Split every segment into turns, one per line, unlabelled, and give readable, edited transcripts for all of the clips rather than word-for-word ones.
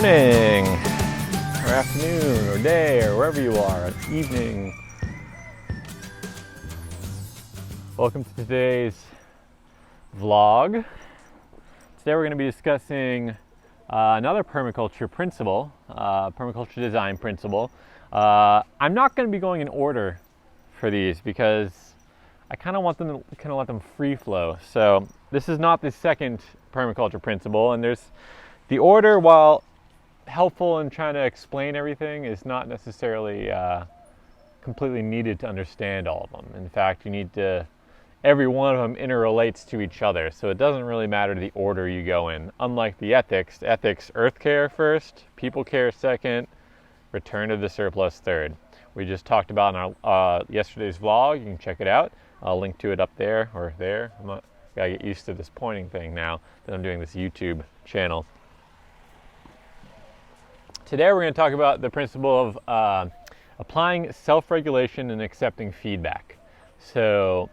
morning, or afternoon, or day, or wherever you are, evening. Welcome to today's vlog. Today we're going to be discussing another permaculture principle, permaculture design principle. I'm not going to be going in order for these because I kind of want them to let them free flow. So this is not the second permaculture principle, and there's the order, while helpful in trying to explain everything, is not necessarily completely needed to understand all of them. In fact, you need to, every one of them interrelates to each other, so it doesn't really matter the order you go in. Unlike the ethics, earth care first, people care second, return to the surplus third. We just talked about in our yesterday's vlog. You can check it out. I'll link to it up there or there. Gotta get used to this pointing thing now that I'm doing this YouTube channel. Today we're going to talk about the principle of applying self-regulation and accepting feedback. So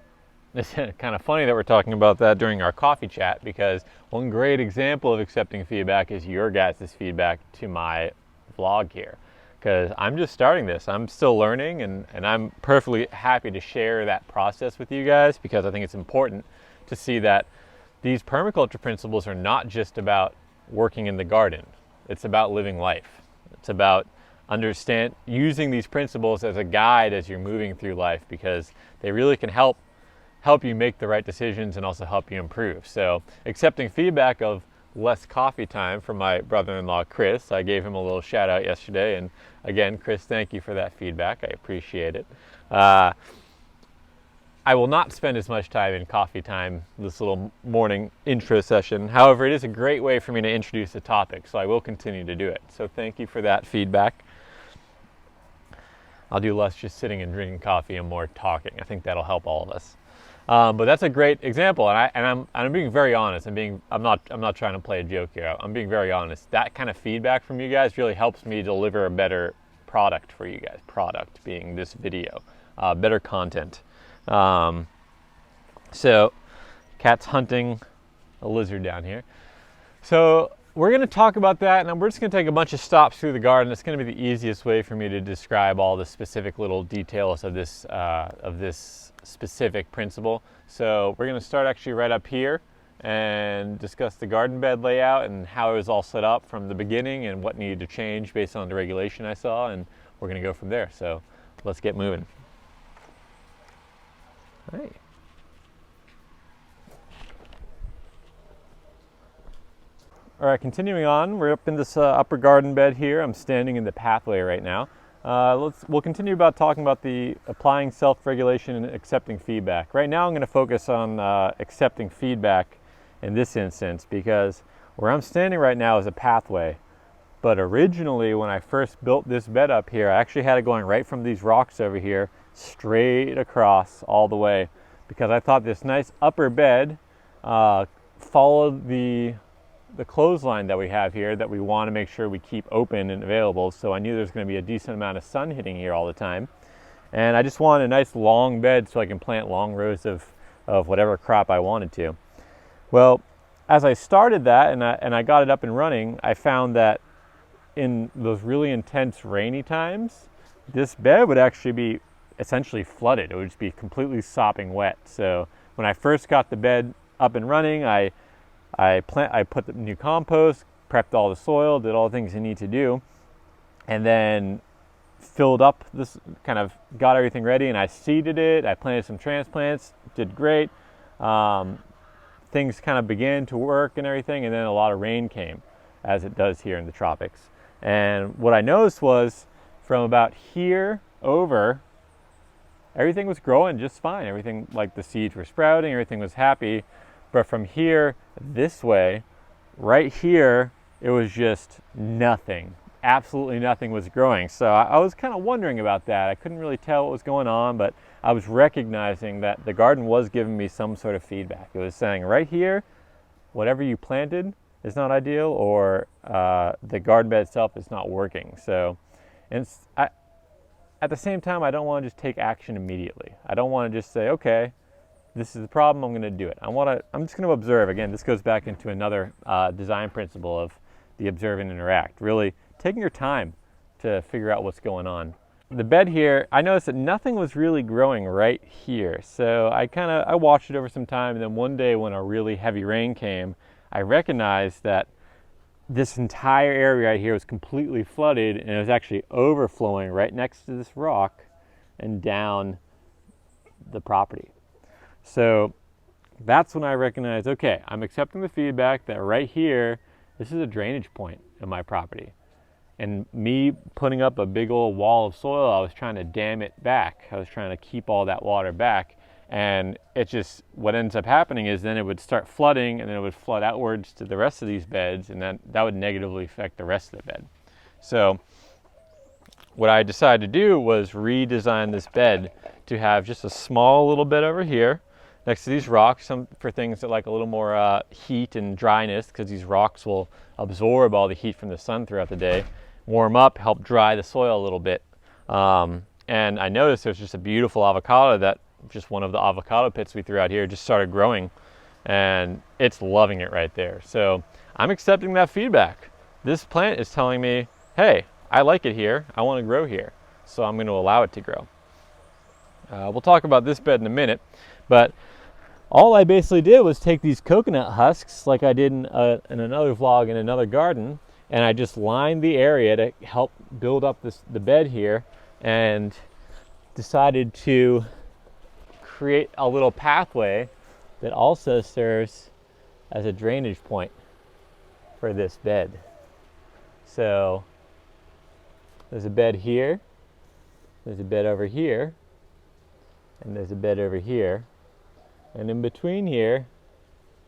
it's kind of funny that we're talking about that during our coffee chat, because one great example of accepting feedback is your guys' feedback to my vlog here. Because I'm just starting this. I'm still learning, and I'm perfectly happy to share that process with you guys, because I think it's important to see that these permaculture principles are not just about working in the garden. It's about living life. It's about using these principles as a guide as you're moving through life, because they really can help you make the right decisions and also help you improve. So accepting feedback of less coffee time from my brother-in-law Chris. I gave him a little shout out yesterday, and again, Chris, thank you for that feedback. I appreciate it. I will not spend as much time in coffee time this little morning intro session. However, it is a great way for me to introduce a topic, so I will continue to do it. So thank you for that feedback. I'll do less just sitting and drinking coffee and more talking. I think that'll help all of us. But that's a great example, and I'm being very honest. I'm not trying to play a joke here. I'm being very honest. That kind of feedback from you guys really helps me deliver a better product for you guys. Product being this video, better content. So, cat's hunting a lizard down here. So we're going to talk about that, and we're just going to take a bunch of stops through the garden. It's going to be the easiest way for me to describe all the specific little details of this specific principle. So we're going to start actually right up here and discuss the garden bed layout and how it was all set up from the beginning and what needed to change based on the regulation I saw, and we're going to go from there. So let's get moving. All right. All right, continuing on, we're up in this upper garden bed here. I'm standing in the pathway right now. We'll continue talking about the applying self-regulation and accepting feedback. Right now I'm going to focus on accepting feedback in this instance, because where I'm standing right now is a pathway. But originally, when I first built this bed up here, I actually had it going right from these rocks over here straight across all the way, because I thought this nice upper bed followed the clothesline that we have here that we want to make sure we keep open and available. So I knew there's going to be a decent amount of sun hitting here all the time, and I just wanted a nice long bed so I can plant long rows of whatever crop I wanted to. Well, as I started that and I got it up and running, I found that in those really intense rainy times, this bed would actually be essentially flooded. It would just be completely sopping wet. So when I first got the bed up and running, I put the new compost, prepped all the soil, did all the things you need to do, and then filled up this, kind of got everything ready, and I seeded it. I planted some transplants, did great. Things kind of began to work and everything, and then a lot of rain came, as it does here in the tropics. And what I noticed was, from about here over, everything was growing just fine. Everything, like the seeds were sprouting, everything was happy. But from here this way, right here, it was just nothing. Absolutely nothing was growing. So I was kind of wondering about that. I couldn't really tell what was going on, but I was recognizing that the garden was giving me some sort of feedback. It was saying, right here, whatever you planted is not ideal, or the garden bed itself is not working. So, at the same time, I don't want to just take action immediately. I don't want to just say, okay, this is the problem, I'm going to do it. I'm just going to observe. Again, this goes back into another design principle of the observe and interact, really taking your time to figure out what's going on. The bed here, I noticed that nothing was really growing right here. So I watched it over some time, and then one day when a really heavy rain came, I recognized that this entire area right here was completely flooded, and it was actually overflowing right next to this rock and down the property. So that's when I recognized, okay, I'm accepting the feedback that right here, this is a drainage point in my property. And me putting up a big old wall of soil, I was trying to dam it back. I was trying to keep all that water back. And it just, what ends up happening is then it would start flooding, and then it would flood outwards to the rest of these beds, and then that would negatively affect the rest of the bed. So what I decided to do was redesign this bed to have just a small little bed over here next to these rocks, for things that like a little more heat and dryness, because these rocks will absorb all the heat from the sun throughout the day, warm up, help dry the soil a little bit. And I noticed there's just a beautiful avocado that just one of the avocado pits we threw out here just started growing, and it's loving it right there. So I'm accepting that feedback. This plant is telling me, hey, I like it here, I want to grow here, so I'm going to allow it to grow. We'll talk about this bed in a minute, but all I basically did was take these coconut husks, like I did in another vlog in another garden, and I just lined the area to help build up the bed here, and decided to create a little pathway that also serves as a drainage point for this bed. So there's a bed here, there's a bed over here, and there's a bed over here. And in between here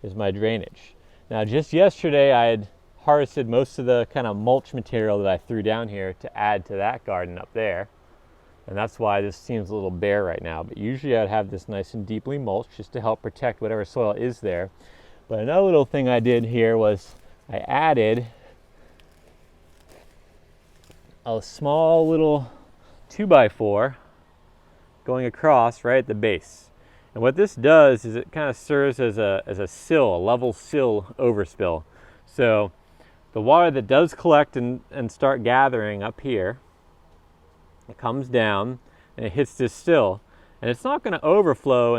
is my drainage. Now, just yesterday I had harvested most of the kind of mulch material that I threw down here to add to that garden up there. And that's why this seems a little bare right now. But usually I'd have this nice and deeply mulched just to help protect whatever soil is there. But another little thing I did here was I added a small little 2x4 going across right at the base. And what this does is it kind of serves as a sill, a level sill overspill. So the water that does collect and start gathering up here, it comes down and it hits this sill. And it's not going to overflow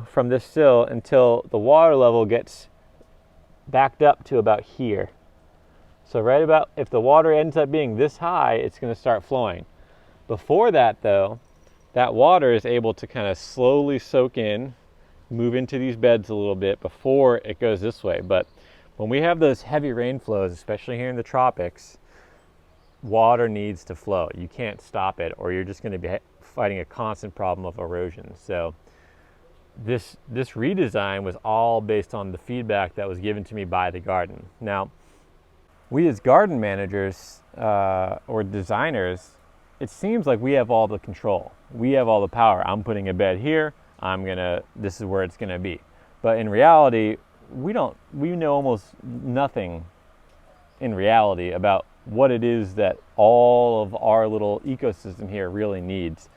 from this sill until the water level gets backed up to about here. So right about, if the water ends up being this high, it's going to start flowing. Before that though, that water is able to kind of slowly soak in, move into these beds a little bit before it goes this way. But when we have those heavy rain flows, especially here in the tropics, water needs to flow. You can't stop it, or you're just going to be fighting a constant problem of erosion. So this redesign was all based on the feedback that was given to me by the garden. Now, we as garden managers or designers, it seems like we have all the control. We have all the power. I'm putting a bed here. This is where it's gonna be. But in reality, we know almost nothing in reality about what it is that all of our little ecosystem here really needs.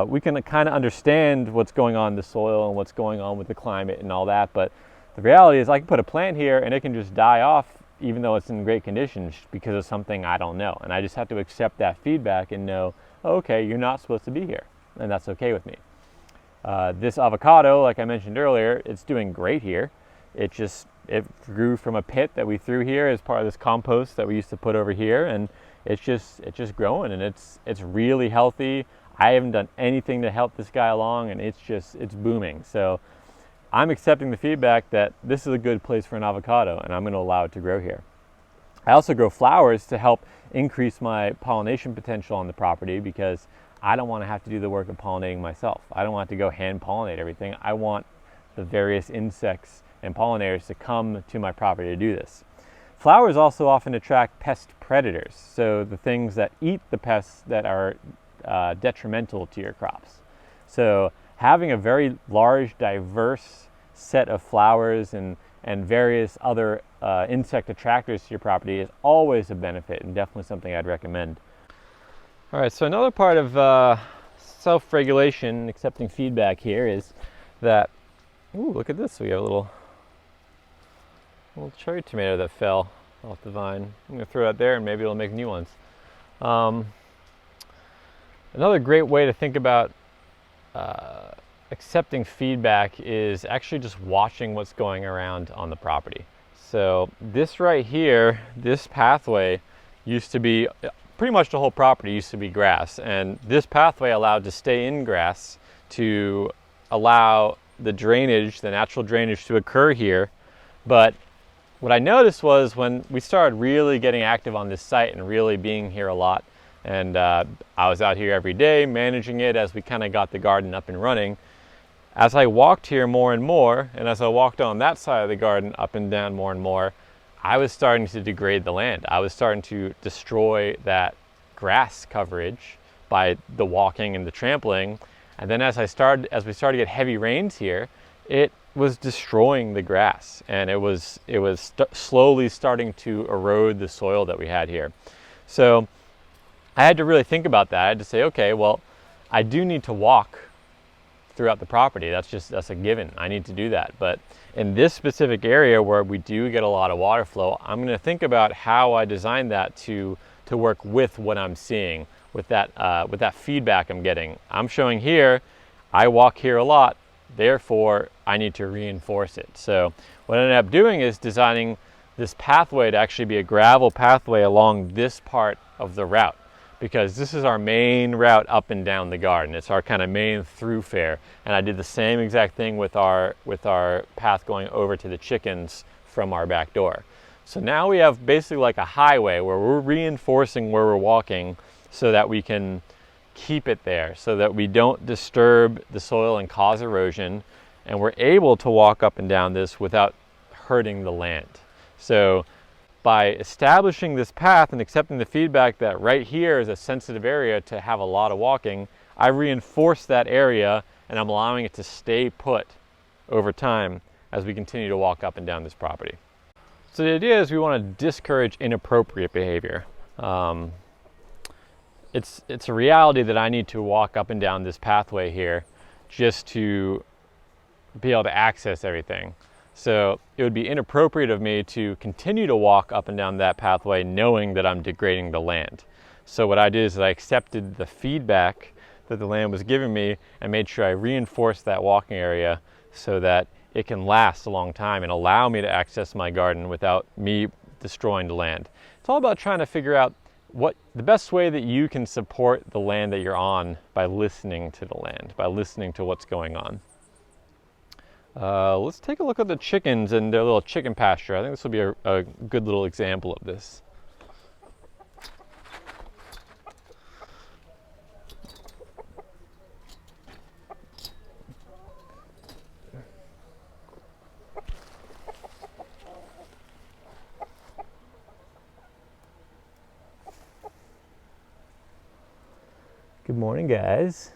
We can kind of understand what's going on in the soil and what's going on with the climate and all that, but the reality is I can put a plant here and it can just die off even though it's in great condition because of something I don't know. And I just have to accept that feedback and know, okay, you're not supposed to be here, and that's okay with me. This avocado, like I mentioned earlier, it's doing great here. It grew from a pit that we threw here as part of this compost that we used to put over here, and it's just growing, and it's really healthy. I haven't done anything to help this guy along, and it's booming. So I'm accepting the feedback that this is a good place for an avocado, and I'm going to allow it to grow here. I also grow flowers to help increase my pollination potential on the property, because I don't want to have to do the work of pollinating myself. I don't want to go hand pollinate everything. I want the various insects and pollinators to come to my property to do this. Flowers also often attract pest predators, so the things that eat the pests that are detrimental to your crops. So having a very large, diverse set of flowers and various other insect attractors to your property is always a benefit, and definitely something I'd recommend. All right, so another part of self-regulation, accepting feedback here, is that, ooh, look at this, we got a little little cherry tomato that fell off the vine. I'm going to throw that there and maybe it'll make new ones. Another great way to think about accepting feedback is actually just watching what's going around on the property. So this right here, this pathway used to be, pretty much the whole property used to be grass, and this pathway allowed to stay in grass to allow the drainage, the natural drainage to occur here. But what I noticed was when we started really getting active on this site and really being here a lot, and I was out here every day managing it as we kind of got the garden up and running. As I walked here more and more, and as I walked on that side of the garden up and down more and more, I was starting to degrade the land. I was starting to destroy that grass coverage by the walking and the trampling. And then as we started to get heavy rains here, it was destroying the grass, and it was slowly starting to erode the soil that we had here. So I had to really think about that. I had to say, okay, well, I do need to walk throughout the property. That's a given. I need to do that. But in this specific area where we do get a lot of water flow, I'm going to think about how I design that to work with what I'm seeing, with that feedback I'm getting. I'm showing here, I walk here a lot, therefore I need to reinforce it. So what I ended up doing is designing this pathway to actually be a gravel pathway along this part of the route, because this is our main route up and down the garden. It's our kind of main thoroughfare. And I did the same exact thing with our path going over to the chickens from our back door. So now we have basically like a highway where we're reinforcing where we're walking so that we can keep it there, so that we don't disturb the soil and cause erosion, and we're able to walk up and down this without hurting the land. So by establishing this path and accepting the feedback that right here is a sensitive area to have a lot of walking, I reinforce that area and I'm allowing it to stay put over time as we continue to walk up and down this property. So the idea is we want to discourage inappropriate behavior. It's a reality that I need to walk up and down this pathway here just to be able to access everything. So it would be inappropriate of me to continue to walk up and down that pathway knowing that I'm degrading the land. So what I did is I accepted the feedback that the land was giving me and made sure I reinforced that walking area so that it can last a long time and allow me to access my garden without me destroying the land. It's all about trying to figure out what the best way that you can support the land that you're on by listening to the land, by listening to what's going on. Let's take a look at the chickens and their little chicken pasture. I think this will be a good little example of this. Good morning, guys.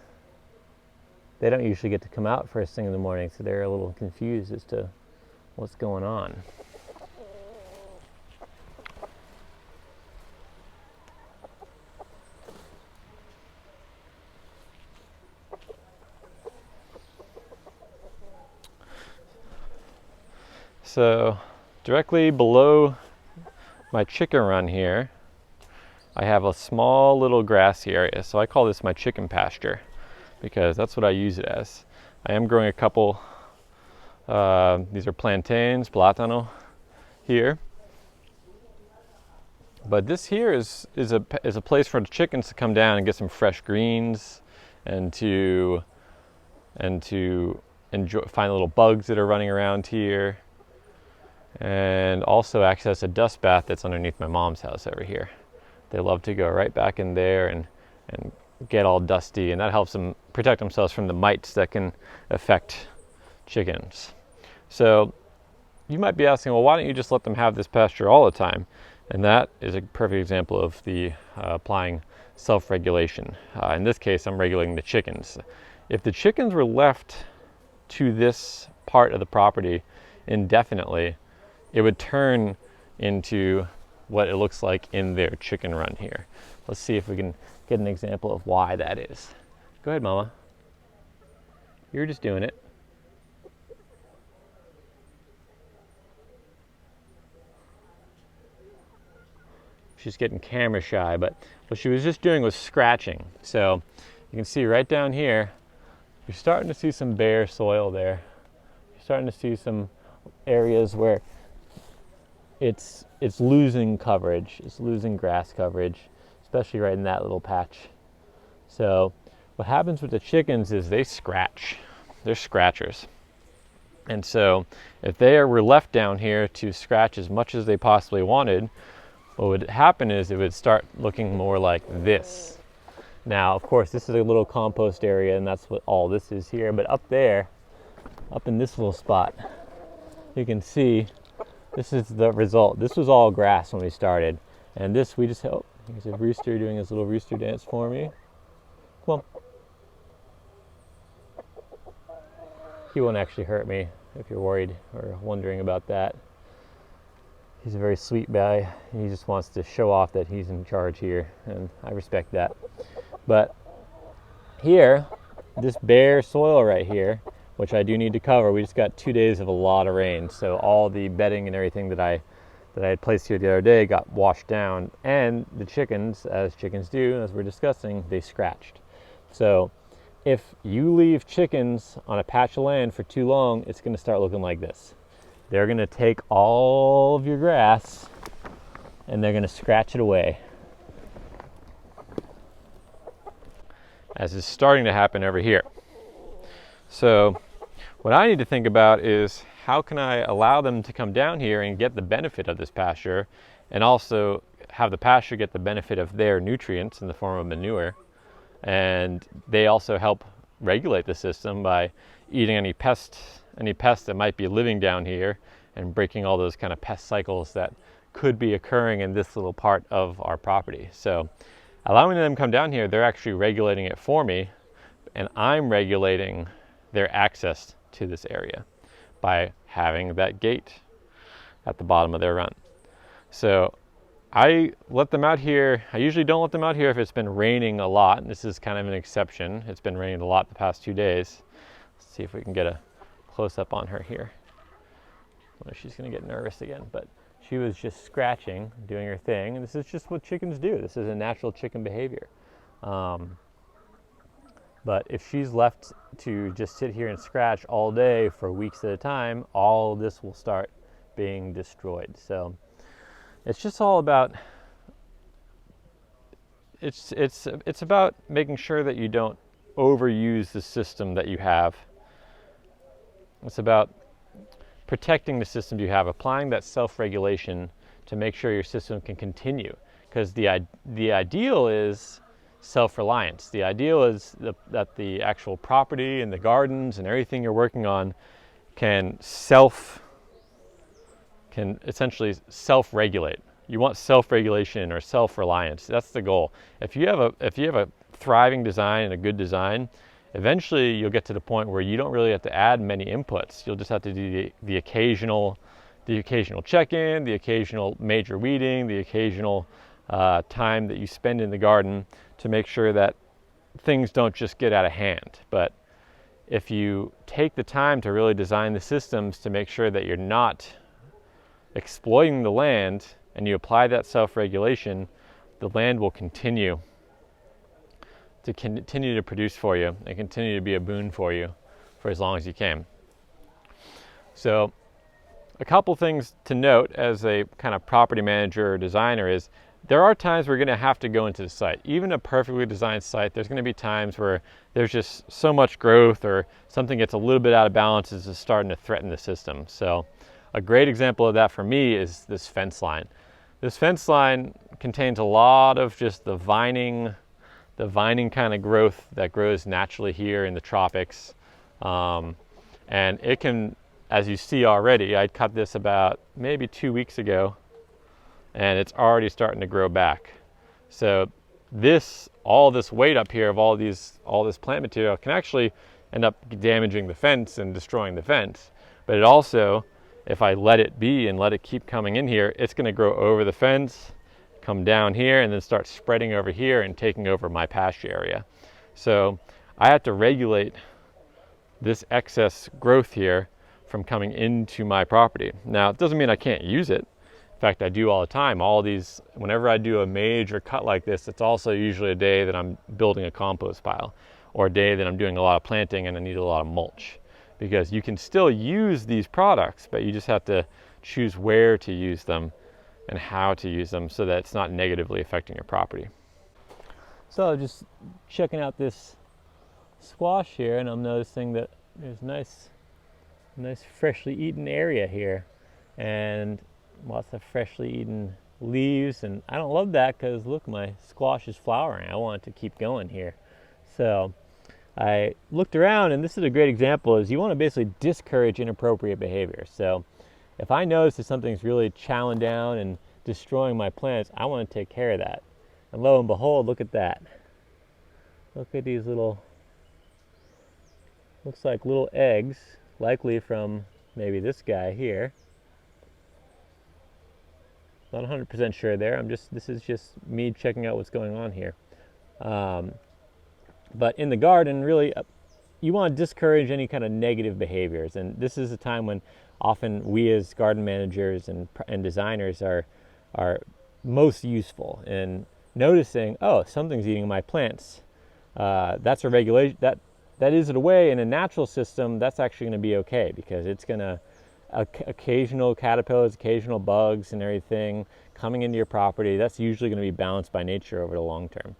They don't usually get to come out first thing in the morning, so they're a little confused as to what's going on. So directly below my chicken run here, I have a small little grassy area. So I call this my chicken pasture, because that's what I use it as. I am growing a couple, these are plantains, plátano here. But this here is a place for the chickens to come down and get some fresh greens and to enjoy, find little bugs that are running around here, and also access a dust bath that's underneath my mom's house over here. They love to go right back in there and get all dusty, and that helps them protect themselves from the mites that can affect chickens. So you might be asking, well, why don't you just let them have this pasture all the time? And that is a perfect example of the applying self-regulation. In this case, I'm regulating the chickens. If the chickens were left to this part of the property indefinitely, it would turn into what it looks like in their chicken run here. Let's see if we can get an example of why that is. Go ahead, Mama. You're just doing it. she's getting camera shy, but what she was just doing was scratching. So you can see right down here, you're starting to see some bare soil there. You're starting to see some areas where it's losing coverage, it's losing grass coverage, especially right in that little patch. So what happens with the chickens is they scratch. They're scratchers. And so if they were left down here to scratch as much as they possibly wanted, what would happen is it would start looking more like this. Now, of course, this is a little compost area, and that's what all this is here. But up there, up in this little spot, you can see this is the result. This was all grass when we started. And this, we just, oh, there's a rooster doing his little rooster dance for me. Come on. He won't actually hurt me if you're worried or wondering about that. He's a very sweet guy. He just wants to show off that he's in charge here, and I respect that. But here, this bare soil right here, which I do need to cover, we just got 2 days of a lot of rain, so all the bedding and everything that I had placed here the other day got washed down, and the chickens, as chickens do, as we're discussing, they scratched. So if you leave chickens on a patch of land for too long, it's going to start looking like this. They're going to take all of your grass and they're going to scratch it away. As is starting to happen over here. So what I need to think about is how can I allow them to come down here and get the benefit of this pasture, and also have the pasture get the benefit of their nutrients in the form of manure. And they also help regulate the system by eating any pests that might be living down here and breaking all those kind of pest cycles that could be occurring in this little part of our property. So allowing them to come down here, they're actually regulating it for me, and I'm regulating their access to this area by having that gate at the bottom of their run. So I let them out here. I usually don't let them out here if it's been raining a lot, and this is kind of an exception. It's been raining a lot the past 2 days. Let's see if we can get a close-up on her here. Well, she's going to get nervous again, but she was just scratching, doing her thing, and this is just what chickens do. This is a natural chicken behavior. But if she's left to just sit here and scratch all day for weeks at a time, all of this will start being destroyed. So it's just all about, it's about making sure that you don't overuse the system that you have. It's about protecting the systems you have, applying that self-regulation to make sure your system can continue. Because the ideal is self-reliance. The ideal is that the actual property and the gardens and everything you're working on can essentially self-regulate. You want self-regulation or self-reliance. That's the goal. If you have a thriving design and a good design, eventually you'll get to the point where you don't really have to add many inputs. You'll just have to do the occasional check-in, the occasional major weeding, the occasional time that you spend in the garden to make sure that things don't just get out of hand. But if you take the time to really design the systems to make sure that you're not exploiting the land, and you apply that self-regulation, the land will continue to produce for you and continue to be a boon for you for as long as you can. So a couple things to note as a kind of property manager or designer is there are times we're going to have to go into the site. Even a perfectly designed site, there's going to be times where there's just so much growth or something gets a little bit out of balance, is just starting to threaten the system. So a great example of that for me is this fence line. This fence line contains a lot of just the vining kind of growth that grows naturally here in the tropics. And it can, as you see already, I cut this about maybe 2 weeks ago, and it's already starting to grow back. So all this weight up here of all this plant material can actually end up damaging the fence and destroying the fence. But it also, if I let it be and let it keep coming in here, it's going to grow over the fence, come down here, and then start spreading over here and taking over my pasture area. So I have to regulate this excess growth here from coming into my property. Now, it doesn't mean I can't use it. In fact, I do all the time. All these, whenever I do a major cut like this, it's also usually a day that I'm building a compost pile, or a day that I'm doing a lot of planting and I need a lot of mulch. Because you can still use these products, but you just have to choose where to use them and how to use them so that it's not negatively affecting your property. So just checking out this squash here, and I'm noticing that there's nice freshly eaten area here, and lots of freshly eaten leaves. And I don't love that because look, my squash is flowering. I want it to keep going here. So I looked around, and this is a great example, is you want to basically discourage inappropriate behavior. So if I notice that something's really chowing down and destroying my plants, I want to take care of that. And lo and behold, look at that. Look at these little, looks like little eggs, likely from maybe this guy here. Not 100% sure there. This is just me checking out what's going on here. But in the garden, really, you want to discourage any kind of negative behaviors. And this is a time when often we as garden managers and designers are most useful in noticing, oh, something's eating my plants. That's a regulation. That is in a way, in a natural system, that's actually going to be okay, because it's going to, occasional caterpillars, occasional bugs and everything coming into your property, that's usually going to be balanced by nature over the long term.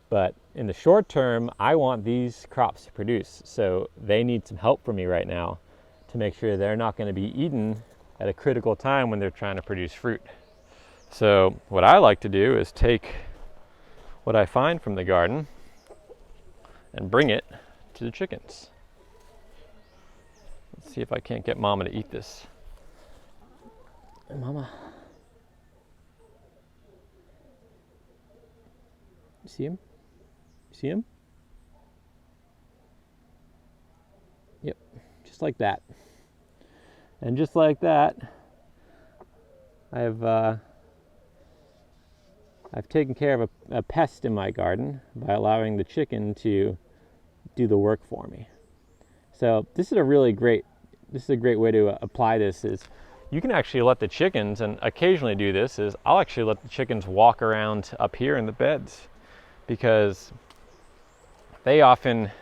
But in the short term, I want these crops to produce, so they need some help from me right now to make sure they're not going to be eaten at a critical time when they're trying to produce fruit. So what I like to do is take what I find from the garden and bring it to the chickens. Let's see if I can't get Mama to eat this. Mama. See him? See him? Yep, just like that. And just like that, I've taken care of a pest in my garden by allowing the chicken to do the work for me. So this is a great way to apply this. Is you can actually let the chickens, and occasionally do this, is I'll actually let the chickens walk around up here in the beds, because they often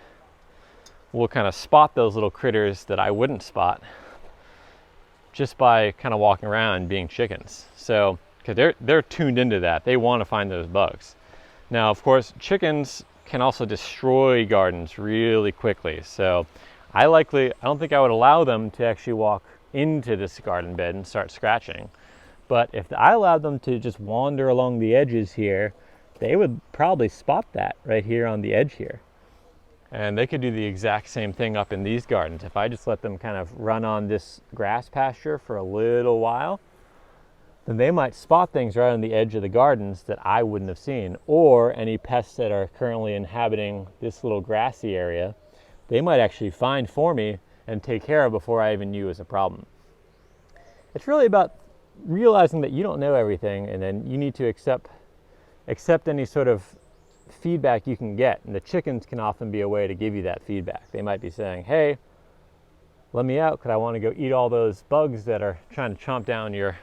will kind of spot those little critters that I wouldn't spot just by kind of walking around and being chickens. So, because they're tuned into that. They want to find those bugs. Now, of course, chickens can also destroy gardens really quickly. So I don't think I would allow them to actually walk into this garden bed and start scratching. But if I allowed them to just wander along the edges here, they would probably spot that right here on the edge here. And they could do the exact same thing up in these gardens. If I just let them kind of run on this grass pasture for a little while, then they might spot things right on the edge of the gardens that I wouldn't have seen, or any pests that are currently inhabiting this little grassy area, they might actually find for me and take care of before I even knew it was a problem. It's really about realizing that you don't know everything, and then you need to accept any sort of feedback you can get. And the chickens can often be a way to give you that feedback. They might be saying, hey, let me out because I want to go eat all those bugs that are trying to chomp down in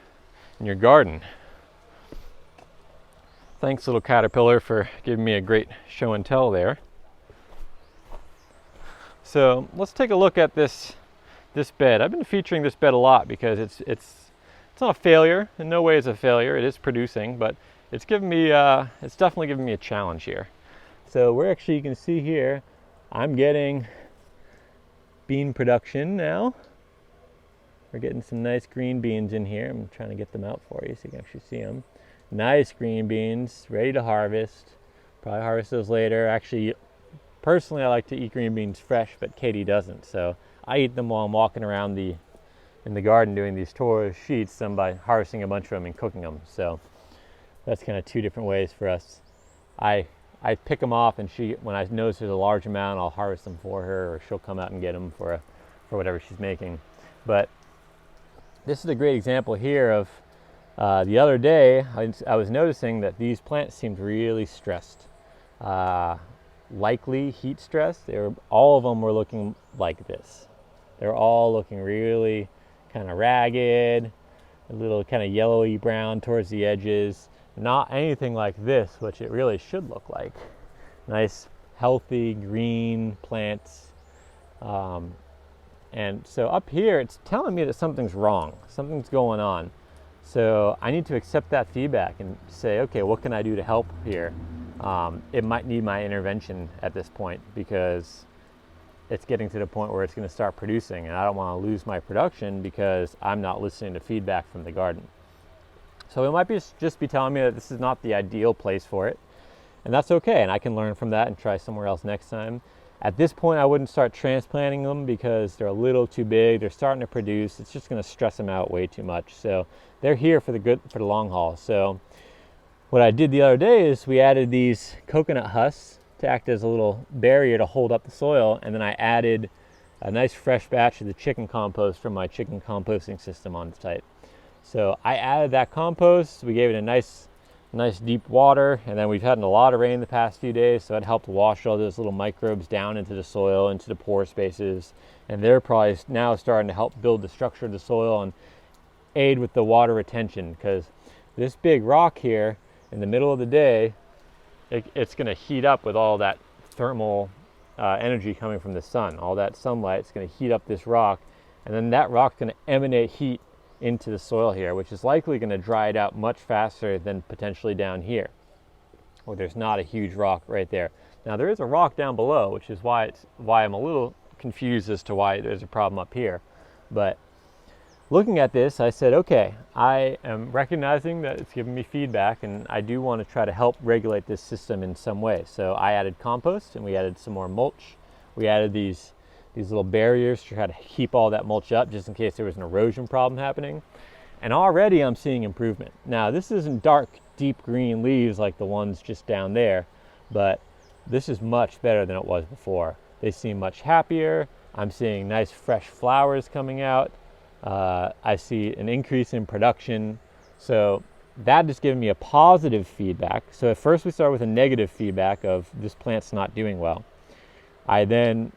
your garden. Thanks, little caterpillar, for giving me a great show and tell there. So let's take a look at this bed. I've been featuring this bed a lot because it's not a failure. In no way is a failure. It is producing, but it's definitely given me a challenge here. So you can see here, I'm getting bean production now. We're getting some nice green beans in here. I'm trying to get them out for you so you can actually see them. Nice green beans, ready to harvest. Probably harvest those later. Actually, personally, I like to eat green beans fresh, but Katie doesn't. So I eat them while I'm walking around in the garden doing these tour sheets, and by harvesting a bunch of them and cooking them. So that's kind of two different ways for us. I pick them off, and when I notice there's a large amount, I'll harvest them for her, or she'll come out and get them for whatever she's making. But this is a great example here of the other day, I was noticing that these plants seemed really stressed. Likely heat stress. All of them were looking like this. They're all looking really kind of ragged. a little kind of yellowy brown towards the edges. Not anything like this, which it really should look like. Nice, healthy, green plants. And so up here, it's telling me that something's wrong, something's going on. So I need to accept that feedback and say, okay, what can I do to help here? It might need my intervention at this point because it's getting to the point where it's going to start producing, and I don't want to lose my production because I'm not listening to feedback from the garden. So it might just be telling me that this is not the ideal place for it, and that's okay, and I can learn from that and try somewhere else next time. At this point, I wouldn't start transplanting them because they're a little too big. They're starting to produce. It's just going to stress them out way too much. So they're here for the long haul. So what I did the other day is we added these coconut husks to act as a little barrier to hold up the soil, and then I added a nice fresh batch of the chicken compost from my chicken composting system on site. So I added that compost. We gave it a nice deep water, and then we've had a lot of rain the past few days, so it helped wash all those little microbes down into the soil, into the pore spaces, and they're probably now starting to help build the structure of the soil and aid with the water retention, because this big rock here in the middle of the day, it's going to heat up with all that thermal energy coming from the sun. All that sunlight is going to heat up this rock, and then that rock's going to emanate heat into the soil here, which is likely going to dry it out much faster than potentially down here, where there's not a huge rock right there. Now there is a rock down below, which is why I'm a little confused as to why there's a problem up here. But looking at this, I said, okay, I am recognizing that it's giving me feedback, and I do want to try to help regulate this system in some way. So I added compost, and we added some more mulch. We added these little barriers to try to keep all that mulch up just in case there was an erosion problem happening. And already I'm seeing improvement. Now this isn't dark, deep green leaves like the ones just down there, but this is much better than it was before. They seem much happier. I'm seeing nice fresh flowers coming out. I see an increase in production. So that is giving me a positive feedback. So at first we start with a negative feedback of this plant's not doing well. I then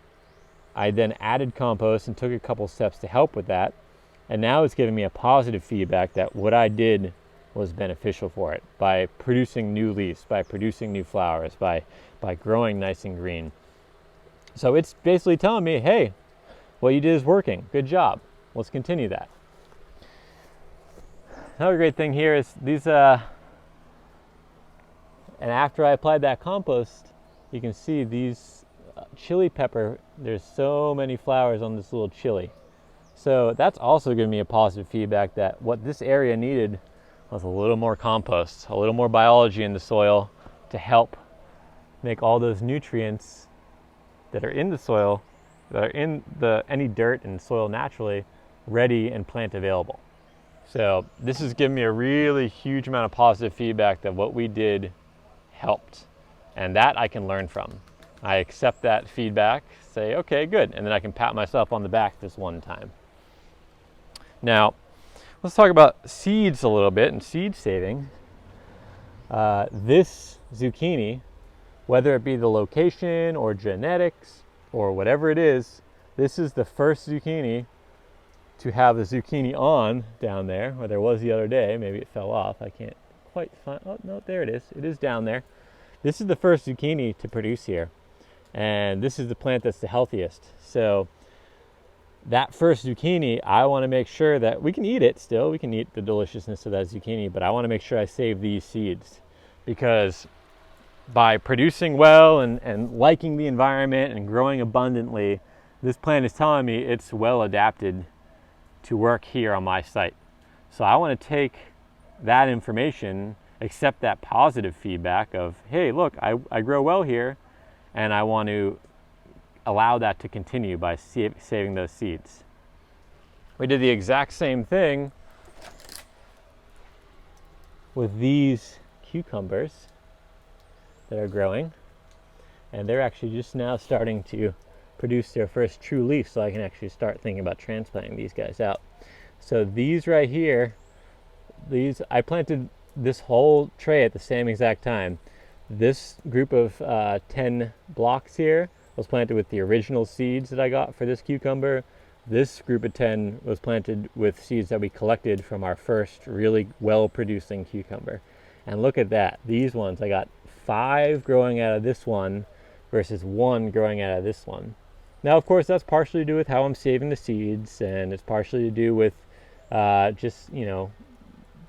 added compost and took a couple steps to help with that. And now it's giving me a positive feedback that what I did was beneficial for it by producing new leaves, by producing new flowers, by growing nice and green. So it's basically telling me, hey, what you did is working. Good job. Let's continue that. Another great thing here is these, and after I applied that compost, you can see these chili pepper, there's so many flowers on this little chili. So that's also giving me a positive feedback that what this area needed was a little more compost, a little more biology in the soil to help make all those nutrients that are in the soil, that are in any dirt and soil naturally, ready and plant available. So this is giving me a really huge amount of positive feedback that what we did helped, and that I can learn from. I accept that feedback, say, okay, good, and then I can pat myself on the back this one time. Now, let's talk about seeds a little bit and seed saving. This zucchini, whether it be the location or genetics or whatever it is, this is the first zucchini to have the zucchini on down there, where there was the other day. Maybe it fell off. I can't quite find, oh no, there it is. It is down there. This is the first zucchini to produce here. And this is the plant that's the healthiest. So that first zucchini, I want to make sure that we can eat it still. We can eat the deliciousness of that zucchini, but I want to make sure I save these seeds, because by producing well and liking the environment and growing abundantly, this plant is telling me it's well adapted to work here on my site. So I want to take that information, accept that positive feedback of, hey, look, I grow well here, and I want to allow that to continue by saving those seeds. We did the exact same thing with these cucumbers that are growing, and they're actually just now starting to produce their first true leaf, so I can actually start thinking about transplanting these guys out. So these right here, I planted this whole tray at the same exact time. This group of 10 blocks here was planted with the original seeds that I got for this cucumber. This group of 10 was planted with seeds that we collected from our first really well-producing cucumber. And look at that. These ones, I got 5 growing out of this one versus 1 growing out of this one. Now, of course, that's partially to do with how I'm saving the seeds, and it's partially to do with just, you know,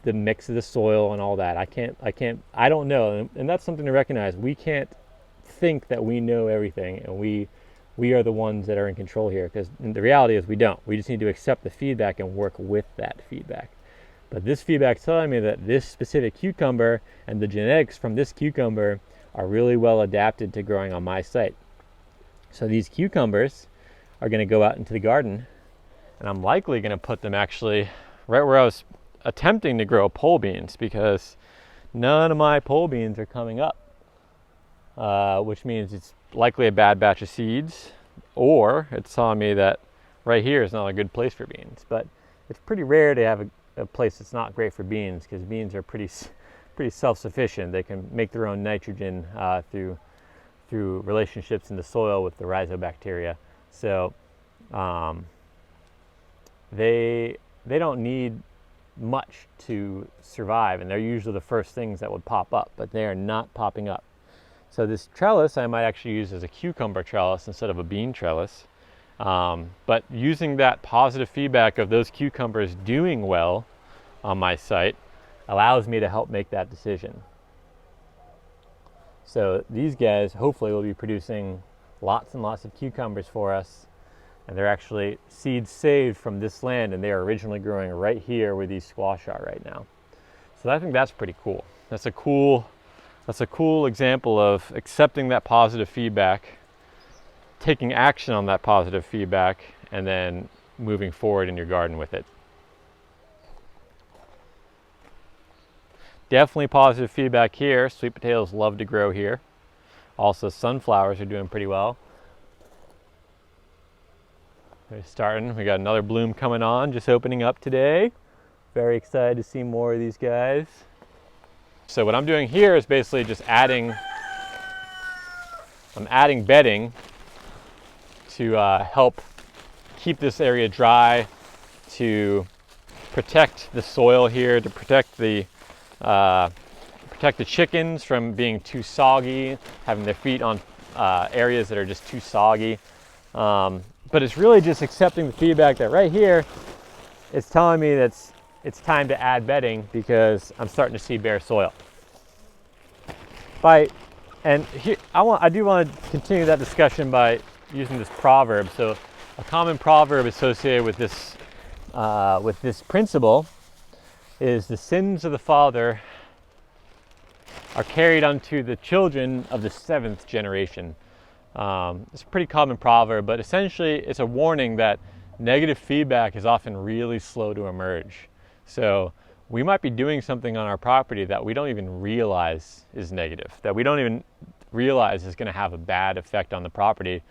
the mix of the soil and all that. I don't know. And that's something to recognize. We can't think that we know everything, and we are the ones that are in control here, because the reality is we don't. We just need to accept the feedback and work with that feedback. But this feedback is telling me that this specific cucumber and the genetics from this cucumber are really well adapted to growing on my site. So these cucumbers are going to go out into the garden, and I'm likely going to put them actually right where I was attempting to grow pole beans, because none of my pole beans are coming up, which means it's likely a bad batch of seeds, or it's telling me that right here is not a good place for beans. But it's pretty rare to have a place that's not great for beans, because beans are pretty self-sufficient. They can make their own nitrogen through relationships in the soil with the rhizobacteria. So they don't need much to survive, and they're usually the first things that would pop up, but they are not popping up. So this trellis I might actually use as a cucumber trellis instead of a bean trellis. But using that positive feedback of those cucumbers doing well on my site allows me to help make that decision. So these guys hopefully will be producing lots and lots of cucumbers for us. And they're actually seeds saved from this land, and they are originally growing right here where these squash are right now. So I think that's pretty cool. That's a cool example of accepting that positive feedback, taking action on that positive feedback, and then moving forward in your garden with it. Definitely positive feedback here. Sweet potatoes love to grow here. Also, sunflowers are doing pretty well. They're starting. We got another bloom coming on, just opening up today. Very excited to see more of these guys. So what I'm doing here is basically just adding bedding to help keep this area dry, to protect the soil here, to protect the chickens from being too soggy, having their feet on areas that are just too soggy. But it's really just accepting the feedback that right here, it's telling me that it's time to add bedding because I'm starting to see bare soil. And here, I do want to continue that discussion by using this proverb. So a common proverb associated with this principle is the sins of the father are carried unto the children of the 7th generation. It's a pretty common proverb, but essentially it's a warning that negative feedback is often really slow to emerge. So we might be doing something on our property that we don't even realize is negative, that we don't even realize is going to have a bad effect on the property.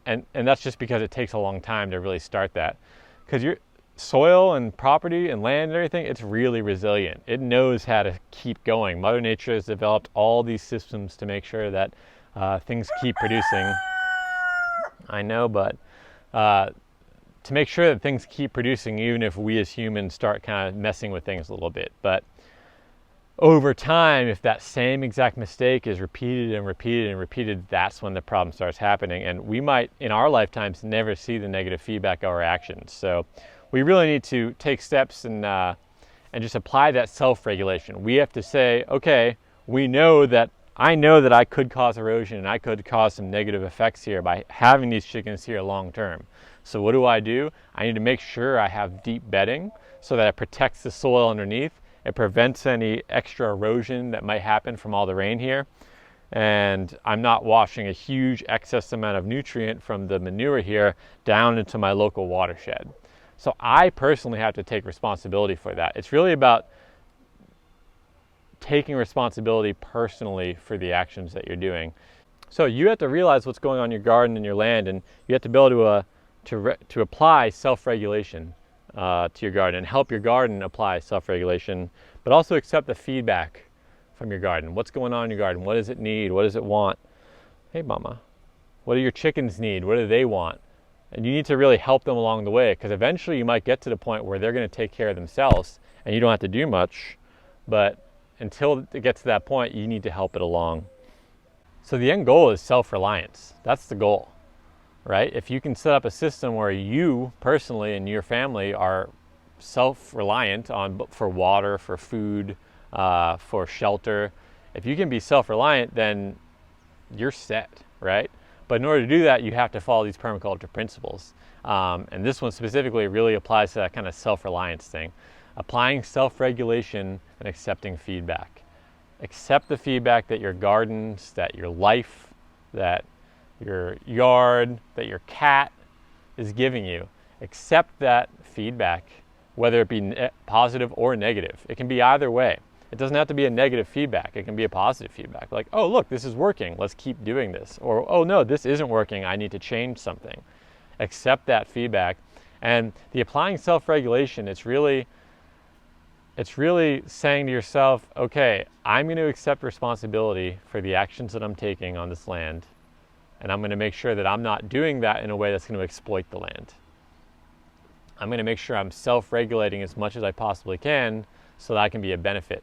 And that's just because it takes a long time to really start that. Because your soil and property and land and everything, it's really resilient. It knows how to keep going. Mother Nature has developed all these systems to make sure that things keep producing. I know, but to make sure that things keep producing, even if we as humans start kind of messing with things a little bit. But over time, if that same exact mistake is repeated and repeated and repeated, that's when the problem starts happening. And we might, in our lifetimes, never see the negative feedback of our actions. So we really need to take steps and just apply that self-regulation. We have to say, okay, I know that I could cause erosion and I could cause some negative effects here by having these chickens here long term. So what do? I need to make sure I have deep bedding so that it protects the soil underneath. It prevents any extra erosion that might happen from all the rain here. And I'm not washing a huge excess amount of nutrient from the manure here down into my local watershed. So I personally have to take responsibility for that. It's really about taking responsibility personally for the actions that you're doing. So you have to realize what's going on in your garden and your land, and you have to be able to apply self-regulation to your garden and help your garden apply self-regulation, but also accept the feedback from your garden. What's going on in your garden? What does it need? What does it want? Hey, mama, what do your chickens need? What do they want? And you need to really help them along the way, because eventually you might get to the point where they're going to take care of themselves and you don't have to do much. But until it gets to that point, you need to help it along. So the end goal is self-reliance. That's the goal, right? If you can set up a system where you personally and your family are self-reliant for water, for food, for shelter, if you can be self-reliant, then you're set, right? But in order to do that, you have to follow these permaculture principles. And this one specifically really applies to that kind of self-reliance thing. Applying self-regulation and accepting feedback. Accept the feedback that your gardens, that your life, that your yard, that your cat is giving you. Accept that feedback, whether it be positive or negative. It can be either way. It doesn't have to be a negative feedback. It can be a positive feedback. Like, oh, look, this is working. Let's keep doing this. Or, oh, no, this isn't working. I need to change something. Accept that feedback. And the applying self-regulation, it's really saying to yourself, okay, I'm going to accept responsibility for the actions that I'm taking on this land. And I'm going to make sure that I'm not doing that in a way that's going to exploit the land. I'm going to make sure I'm self-regulating as much as I possibly can so that I can be a benefit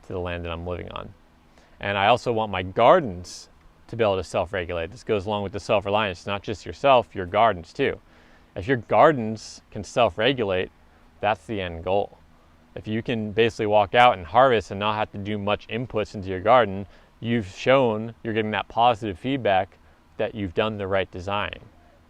to the land that I'm living on. And I also want my gardens to be able to self-regulate. This goes along with the self-reliance, not just yourself, your gardens too. If your gardens can self-regulate, that's the end goal. If you can basically walk out and harvest and not have to do much inputs into your garden, you've shown you're getting that positive feedback that you've done the right design,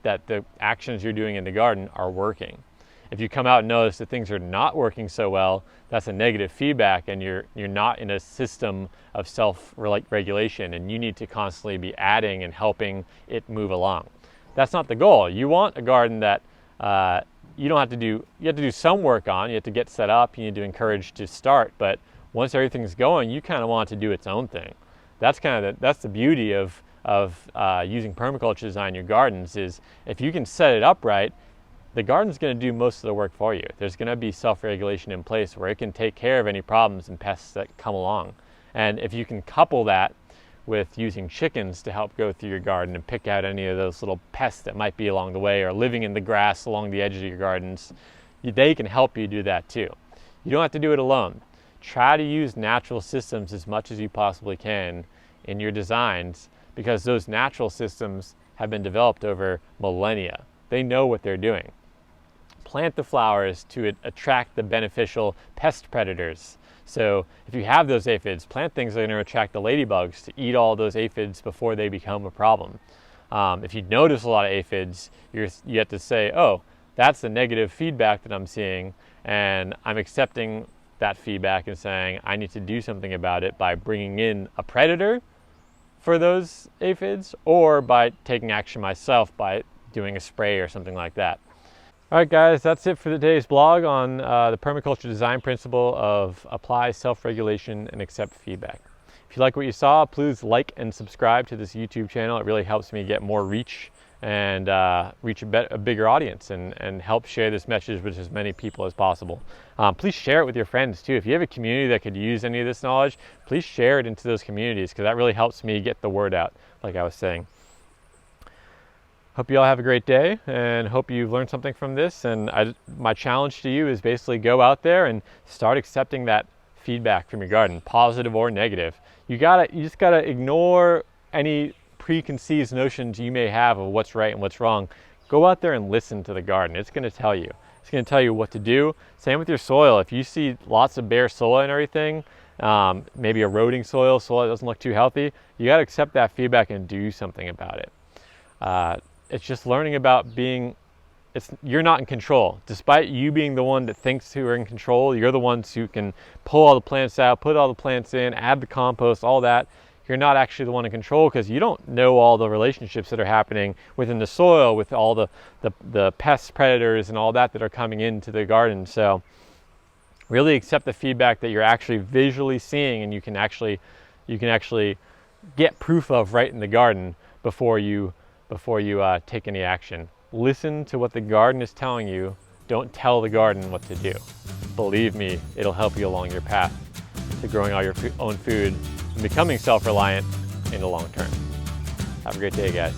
that the actions you're doing in the garden are working. If you come out and notice that things are not working so well, that's a negative feedback, and you're not in a system of self-regulation, and you need to constantly be adding and helping it move along. That's not the goal. You want a garden that you have to do some work on. You have to get set up. You need to encourage to start. But once everything's going, you kind of want it to do its own thing. That's the beauty of using permaculture to design your gardens. Is if you can set it up right, the garden's going to do most of the work for you. There's going to be self-regulation in place where it can take care of any problems and pests that come along. And if you can couple that with using chickens to help go through your garden and pick out any of those little pests that might be along the way, or living in the grass along the edges of your gardens, they can help you do that too. You don't have to do it alone. Try to use natural systems as much as you possibly can in your designs, because those natural systems have been developed over millennia. They know what they're doing. Plant the flowers to attract the beneficial pest predators. So if you have those aphids, plant things that are going to attract the ladybugs to eat all those aphids before they become a problem. If you notice a lot of aphids, you have to say, oh, that's the negative feedback that I'm seeing, and I'm accepting that feedback and saying I need to do something about it by bringing in a predator for those aphids, or by taking action myself by doing a spray or something like that. All right, guys, that's it for today's blog on the permaculture design principle of apply self-regulation and accept feedback. If you like what you saw, please like and subscribe to this YouTube channel. It really helps me get more reach and reach a bigger audience, and help share this message with as many people as possible. Please share it with your friends too. If you have a community that could use any of this knowledge, please share it into those communities, because that really helps me get the word out, like I was saying. Hope you all have a great day, and hope you've learned something from this. And my challenge to you is basically go out there and start accepting that feedback from your garden, positive or negative. You just gotta ignore any preconceived notions you may have of what's right and what's wrong. Go out there and listen to the garden. It's gonna tell you. It's gonna tell you what to do. Same with your soil. If you see lots of bare soil and everything, maybe eroding soil that doesn't look too healthy, you gotta accept that feedback and do something about it. It's just learning about you're not in control. Despite you being the one that thinks you're in control, you're the ones who can pull all the plants out, put all the plants in, add the compost, all that. You're not actually the one in control, because you don't know all the relationships that are happening within the soil with all the pest predators and all that are coming into the garden. So really accept the feedback that you're actually visually seeing, and you can actually get proof of right in the garden before you take any action. Listen to what the garden is telling you. Don't tell the garden what to do. Believe me, it'll help you along your path to growing all your own food and becoming self-reliant in the long term. Have a great day, guys.